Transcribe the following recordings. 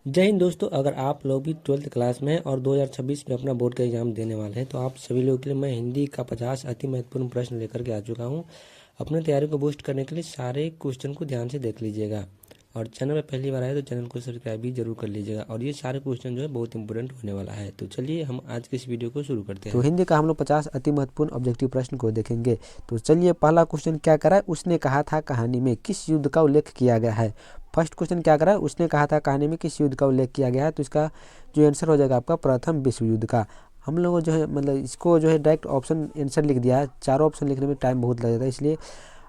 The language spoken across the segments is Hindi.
जय हिंद दोस्तों। अगर आप लोग भी 12th क्लास में हैं और 2026 में अपना बोर्ड का एग्जाम देने वाले हैं तो आप सभी लोगों के लिए मैं हिंदी का 50 अति महत्वपूर्ण प्रश्न लेकर के आ चुका हूं। अपने तैयारी को बूस्ट करने के लिए सारे क्वेश्चन को ध्यान से देख लीजिएगा और चैनल में पहली बार आए तो चैनल को सब्सक्राइब भी जरूर कर लीजिएगा। और ये सारे क्वेश्चन जो है बहुत इंपॉर्टेंट होने वाला है। तो चलिए हम आज के इस वीडियो को शुरू करते हैं। तो हिंदी का हम लोग 50 अति महत्वपूर्ण ऑब्जेक्टिव प्रश्न को देखेंगे। तो चलिए, पहला क्वेश्चन क्या करा है, उसने कहा था कहानी में किस युद्ध का उल्लेख किया गया है। फर्स्ट क्वेश्चन क्या करा है, उसने कहा था कहानी में किस युद्ध का उल्लेख किया गया है। तो इसका जो आंसर हो जाएगा आपका प्रथम विश्व युद्ध का। हम लोग जो है मतलब इसको जो है डायरेक्ट ऑप्शन आंसर लिख दिया है। चारों ऑप्शन लिखने में टाइम बहुत लग जाता है, इसलिए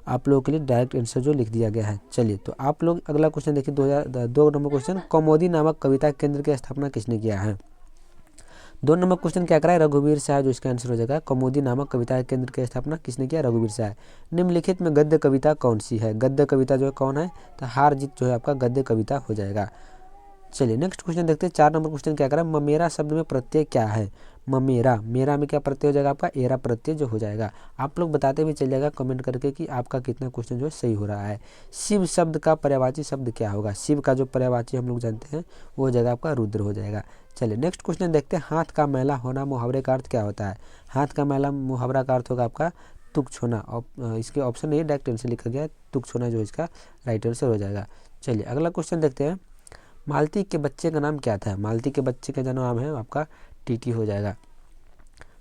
आप लोगों के लिए डायरेक्ट आंसर जो लिख दिया गया है। चलिए, तो आप लोग अगला क्वेश्चन देखिए, 2 नंबर क्वेश्चन, कौमुदी नामक कविता केंद्र की स्थापना किसने किया है। 2 नंबर क्वेश्चन क्या करा है, रघुवीर शाह, जो इसका आंसर हो जाएगा कौमुदी नामक कविता केंद्र की स्थापना किसने किया, रघुवीर शाह। निम्नलिखित में गद्य कविता कौन सी है। गद्य कविता जो है कौन है, तो हार जीत जो है आपका गद्य कविता हो जाएगा। चलिए नेक्स्ट क्वेश्चन देखते हैं। 4 नंबर क्वेश्चन क्या करा है, ममेरा शब्द में प्रत्यय क्या है। ममेरा, मेरा में क्या प्रत्यय हो जाएगा आपका, एरा प्रत्यय जो हो जाएगा। आप लोग बताते हुए चल जाएगा कमेंट करके कि आपका कितना क्वेश्चन जो है सही हो रहा है। शिव शब्द का पर्यायवाची शब्द क्या होगा। शिव का जो पर्यायवाची हम लोग जानते हैं वो हो जाएगा आपका रुद्र हो जाएगा। चलिए नेक्स्ट क्वेश्चन देखते हैं। हाथ का मैला होना मुहावरे का अर्थ क्या होता है। हाथ का मैला मुहावरा का अर्थ होगा आपका तुक्ष होना। इसके ऑप्शन नहीं, डायरेक्ट आंसर लिखा गया है तुक्ष होना, जो इसका राइट आंसर हो जाएगा। चलिए अगला क्वेश्चन देखते हैं। मालती के बच्चे का नाम क्या था। मालती के बच्चे का जो नाम है आपका टीटी हो जाएगा।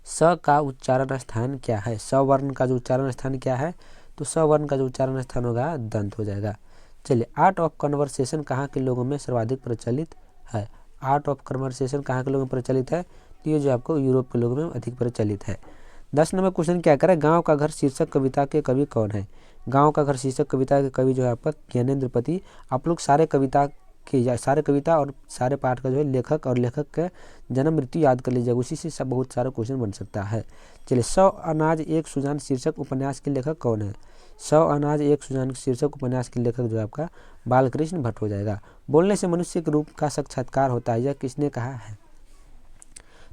स का उच्चारण स्थान क्या है। स वर्ण का जो उच्चारण स्थान क्या है, तो स वर्ण का जो उच्चारण स्थान होगा दंत हो जाएगा। चलिए, आर्ट ऑफ कन्वर्सेशन कहाँ के लोगों में सर्वाधिक प्रचलित है। आर्ट ऑफ कन्वर्सेशन कहाँ के लोगों में प्रचलित है, तो ये जो आपको यूरोप के लोगों में अधिक प्रचलित है। 10 नंबर क्वेश्चन क्या करें, गाँव का घर शीर्षक कविता के कवि कौन है। गाँव का घर शीर्षक कविता के कवि जो है आपका ज्ञानेंद्र पति। आप लोग सारे कविता और सारे पाठ का जो है लेखक और लेखक का जन्म मृत्यु याद कर लीजिएगा, उसी से सब बहुत सारा क्वेश्चन बन सकता है। चलिए, 100 अनाज एक सुजान शीर्षक उपन्यास के लेखक कौन है। 100 अनाज एक सुजान शीर्षक उपन्यास के लेखक जो है आपका बालकृष्ण भट्ट हो जाएगा। बोलने से मनुष्य के रूप का साक्षात्कार होता है, यह किसने कहा है,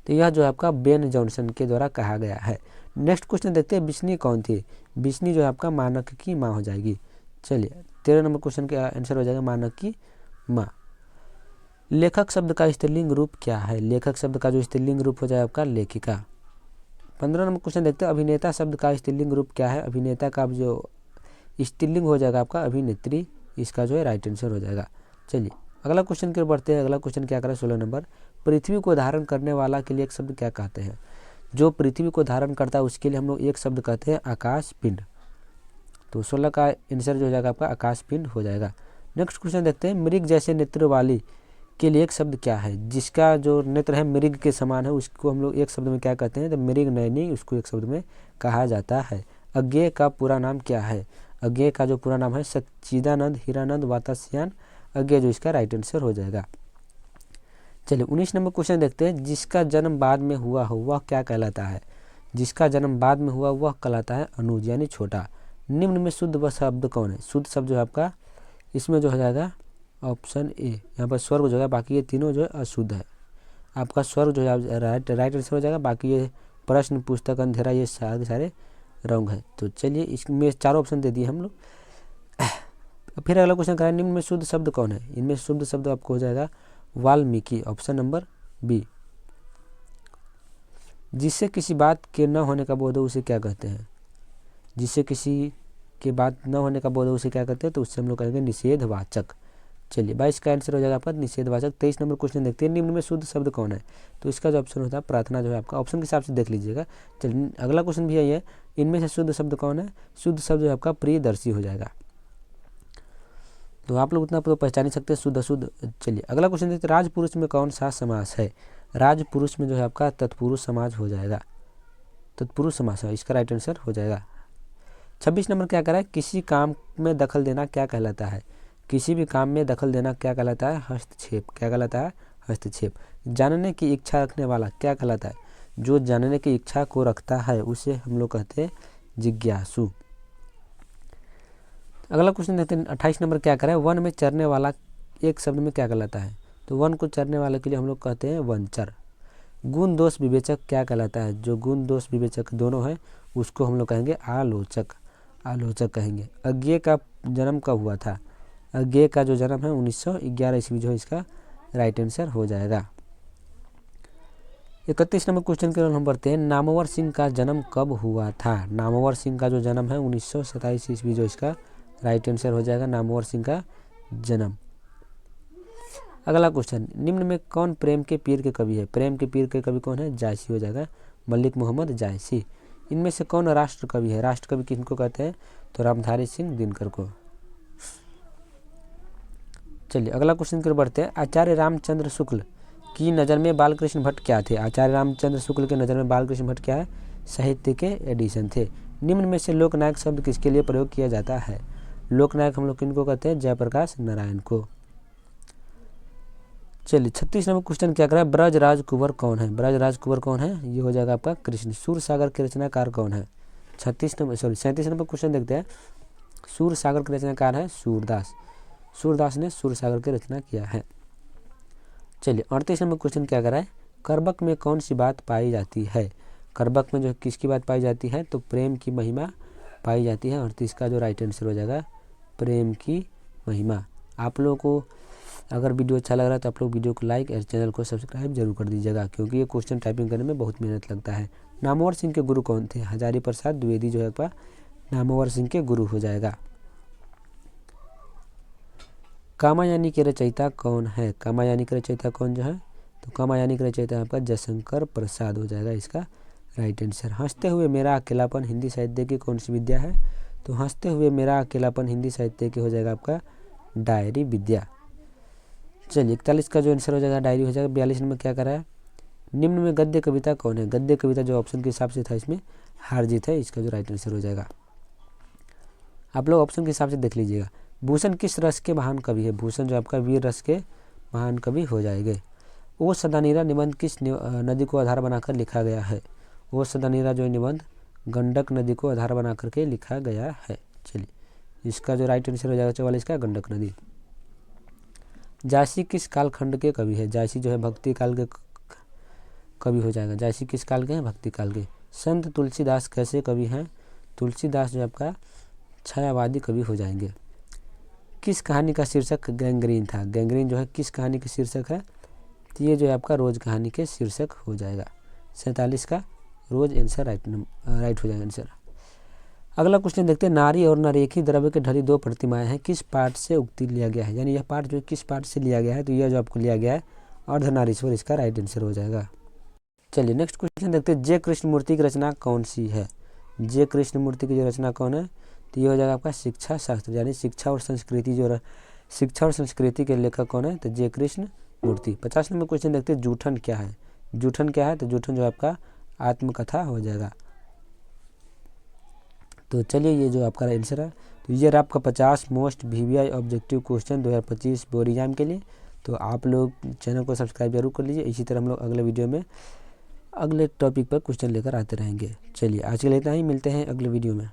तो यह जो है आपका बेन जॉनसन के द्वारा कहा गया है। नेक्स्ट क्वेश्चन देखते हैं, बिस्नी कौन थी। बिस्नी जो है आपका मानक की माँ हो जाएगी। चलिए 13 नंबर क्वेश्चन का आंसर हो जाएगा मानक की माँ। लेखक शब्द का स्त्रीलिंग रूप क्या है। लेखक शब्द का जो स्त्रीलिंग रूप हो जाए आपका लेखिका। 15 नंबर क्वेश्चन देखते हैं, अभिनेता शब्द का स्त्रीलिंग रूप क्या है। अभिनेता का जो स्त्रीलिंग हो जाएगा आपका अभिनेत्री, इसका जो है राइट आंसर हो जाएगा। चलिए अगला क्वेश्चन की ओर बढ़ते हैं। अगला क्वेश्चन क्या करें, 16 नंबर, पृथ्वी को धारण करने वाला के लिए एक शब्द क्या कहते हैं। जो पृथ्वी को धारण करता है उसके लिए हम लोग एक शब्द कहते हैं आकाश पिंड। तो 16 का आंसर जो हो जाएगा आपका आकाश पिंड हो जाएगा। नेक्स्ट क्वेश्चन देखते हैं, मृग जैसे नेत्र वाली के लिए एक शब्द क्या है। जिसका जो नेत्र है मृग के समान है उसको हम लोग एक शब्द में क्या कहते हैं, तो मृग नयनी उसको एक शब्द में कहा जाता है। अज्ञेय का पूरा नाम क्या है। अज्ञेय का जो पूरा नाम है सच्चिदानंद हीरानंद वात्स्यायन अज्ञेय, जो इसका राइट आंसर हो जाएगा। चलिए 19 नंबर क्वेश्चन देखते हैं, जिसका जन्म बाद में हुआ हो वह क्या कहलाता है। जिसका जन्म बाद में हुआ वह कहलाता है अनुज यानी छोटा। निम्न में शुद्ध व शब्द कौन है। शुद्ध शब्द जो है आपका इसमें जो हो जाएगा ऑप्शन ए, यहाँ पर स्वर्ग जो है, बाकी ये तीनों जो है अशुद्ध है। आपका स्वर्ग जो है राइट आंसर हो जाएगा, बाकी ये प्रश्न पुस्तक अंधेरा ये सारे रंग है। तो चलिए इसमें 4 ऑप्शन दे दिए हम लोग। फिर अगला क्वेश्चन करें, निम्न में शुद्ध शब्द कौन है। इनमें शुद्ध शब्द आपको हो जाएगा वाल्मीकि, ऑप्शन नंबर बी। जिससे किसी बात के न होने का बोध हो उसे क्या कहते हैं। जिससे किसी के बात न होने का बोध हो उसे क्या कहते हैं, तो उससे हम लोग कहेंगे निषेधवाचक। चलिए 22 का आंसर हो जाएगा आपका निषेधवाचक। 23 नंबर क्वेश्चन देखते हैं, निम्न में शुद्ध शब्द कौन है। तो इसका जो ऑप्शन होता है प्रार्थना, जो है आपका ऑप्शन के हिसाब से देख लीजिएगा। चलिए अगला क्वेश्चन भी यही है, इनमें से शुद्ध शब्द कौन है। शुद्ध शब्द जो है आपका प्रियदर्शी हो जाएगा। तो आप लोग उतना तो पहचान ही सकते हैं शुद्ध अशुद्ध। चलिए अगला क्वेश्चन देखते हैं, राजपुरुष में कौन सा समास है। राजपुरुष में जो है आपका तत्पुरुष समाज हो जाएगा। तत्पुरुष समास है, इसका राइट आंसर हो जाएगा। 26 नंबर क्या करा है, किसी काम में दखल देना क्या कहलाता है। किसी भी काम में दखल देना क्या कहलाता है, हस्तक्षेप। क्या कहलाता है, हस्तक्षेप। जानने की इच्छा रखने वाला क्या कहलाता है। जो जानने की इच्छा को रखता है उसे हम लोग कहते हैं जिज्ञासु। अगला क्वेश्चन देखते हैं, 28 नंबर क्या करें, वन में चरने वाला एक शब्द में क्या कहलाता है। तो वन को चरने वाले के लिए हम लोग कहते हैं वनचर। गुण दोष विवेचक क्या कहलाता है। जो गुण दोष विवेचक दोनों है उसको हम लोग कहेंगे आलोचक। आलोचक कहेंगे। अज्ञेय का जन्म कब हुआ था। अज्ञेय का जो जन्म है 1911 ईस्वी जो है इसका राइट आंसर हो जाएगा। 31 नंबर क्वेश्चन के हम बढ़ते हैं। नामवर सिंह का जन्म कब हुआ था? नामवर सिंह का जो जन्म है 1927 ईस्वी, जो इसका राइट आंसर हो जाएगा नामवर सिंह का जन्म। अगला क्वेश्चन, निम्न में कौन प्रेम के पीर के कवि है? प्रेम के पीर के कवि कौन है? जायसी हो जाएगा, मलिक मोहम्मद जायसी। इनमें से कौन राष्ट्र कवि है? राष्ट्र कवि किनको कहते हैं? तो रामधारी सिंह दिनकर को। चलिए अगला क्वेश्चन की ओर बढ़ते हैं। आचार्य रामचंद्र शुक्ल की नज़र में बालकृष्ण भट्ट क्या थे? आचार्य रामचंद्र शुक्ल के नज़र में बालकृष्ण भट्ट क्या है? साहित्य के एडिशन थे। निम्न में से लोकनायक शब्द किसके लिए प्रयोग किया जाता है? लोकनायक हम लोग किनको कहते हैं? जयप्रकाश नारायण को। चलिए 36 नंबर क्वेश्चन क्या कर रहा है? ब्रजराज कुंवर कौन है? ब्रजराज कुंवर कौन है? ये हो जाएगा आपका कृष्ण। सूरसागर के रचनाकार कौन है? 37 नंबर क्वेश्चन देखते हैं। सूरसागर के रचनाकार है सूरदास। सूरदास ने सूरसागर की रचना किया है। चलिए 38 नंबर क्वेश्चन क्या कर रहा है? करबक में कौन सी बात पाई जाती है? करबक में जो किसकी बात पाई जाती है? तो प्रेम की महिमा पाई जाती है। 38 का जो राइट आंसर हो जाएगा प्रेम की महिमा। आप लोगों को अगर वीडियो अच्छा लग रहा है तो आप लोग वीडियो को लाइक और चैनल को सब्सक्राइब जरूर कर दीजिएगा, क्योंकि ये क्वेश्चन टाइपिंग करने में बहुत मेहनत लगता है। नामवर सिंह के गुरु कौन थे? हजारी प्रसाद द्विवेदी जो है आपका नामवर सिंह के गुरु हो जाएगा। कामायनी के रचयिता कौन है? कामायनी के रचयिता कौन जो है? तो कामायनी के रचयिता आपका जयशंकर प्रसाद हो जाएगा इसका राइट आंसर। हंसते हुए मेरा अकेलापन हिंदी साहित्य की कौन सी विद्या है? तो हंसते हुए मेरा अकेलापन हिंदी साहित्य की हो जाएगा आपका डायरी विद्या। चलिए 41 का जो आंसर हो जाएगा डायरी हो जाएगा। 42 नंबर क्या कर रहा है? निम्न में गद्य कविता कौन है? गद्य कविता जो ऑप्शन के हिसाब से था इसमें हार जीत है, इसका जो राइट आंसर हो जाएगा। आप लोग ऑप्शन के हिसाब से देख लीजिएगा। भूषण किस रस के महान कवि है? भूषण जो आपका वीर रस के महान कवि हो जाएंगे। ओ सदानीरा निबंध किस नदी को आधार बनाकर लिखा गया है? ओ सदानीरा जो निबंध गंडक नदी को आधार बना करके लिखा गया है। चलिए इसका जो राइट आंसर हो जाएगा 44 का गंडक नदी। जायसी किस कालखंड के कवि है? जायसी जो है भक्ति काल के कवि हो जाएगा। जायसी किस काल के हैं? भक्ति काल के। संत तुलसीदास कैसे कवि हैं? तुलसीदास जो आपका छायावादी कवि हो जाएंगे। किस कहानी का शीर्षक गैंग्रीन था? गैंग्रीन जो है किस कहानी के शीर्षक है? तो ये जो है आपका रोज कहानी के शीर्षक हो जाएगा। 47 का रोज आंसर राइट हो जाएगा आंसर। अगला क्वेश्चन देखते हैं। नारी और नरेखी द्रव्य के ढली दो प्रतिमाएं हैं, किस पाठ से उक्ति लिया गया है? यानी यह पाठ जो किस पाठ से लिया गया है? तो यह जो आपको लिया गया है अर्धनारीश्वर, इसका राइट आंसर हो जाएगा। चलिए नेक्स्ट क्वेश्चन देखते हैं। जय कृष्णमूर्ति की रचना कौन सी है? जय कृष्णमूर्ति की जो रचना कौन है? तो ये हो जाएगा आपका शिक्षा शास्त्र, यानी शिक्षा और संस्कृति शिक्षा और संस्कृति के लेखक कौन है? तो जय कृष्ण मूर्ति। 50 नंबर क्वेश्चन देखते हैं। जूठन क्या है? जूठन क्या है? तो जूठन जो आपका आत्मकथा हो जाएगा। तो चलिए ये जो आपका आंसर है, तो ये रहा आपका 50 most VVI objective question 2025 board exam के लिए। तो आप लोग चैनल को सब्सक्राइब जरूर कर लीजिए। इसी तरह हम लोग अगले वीडियो में अगले टॉपिक पर क्वेश्चन लेकर आते रहेंगे। चलिए आज के लिए इतना ही, मिलते हैं अगले वीडियो में।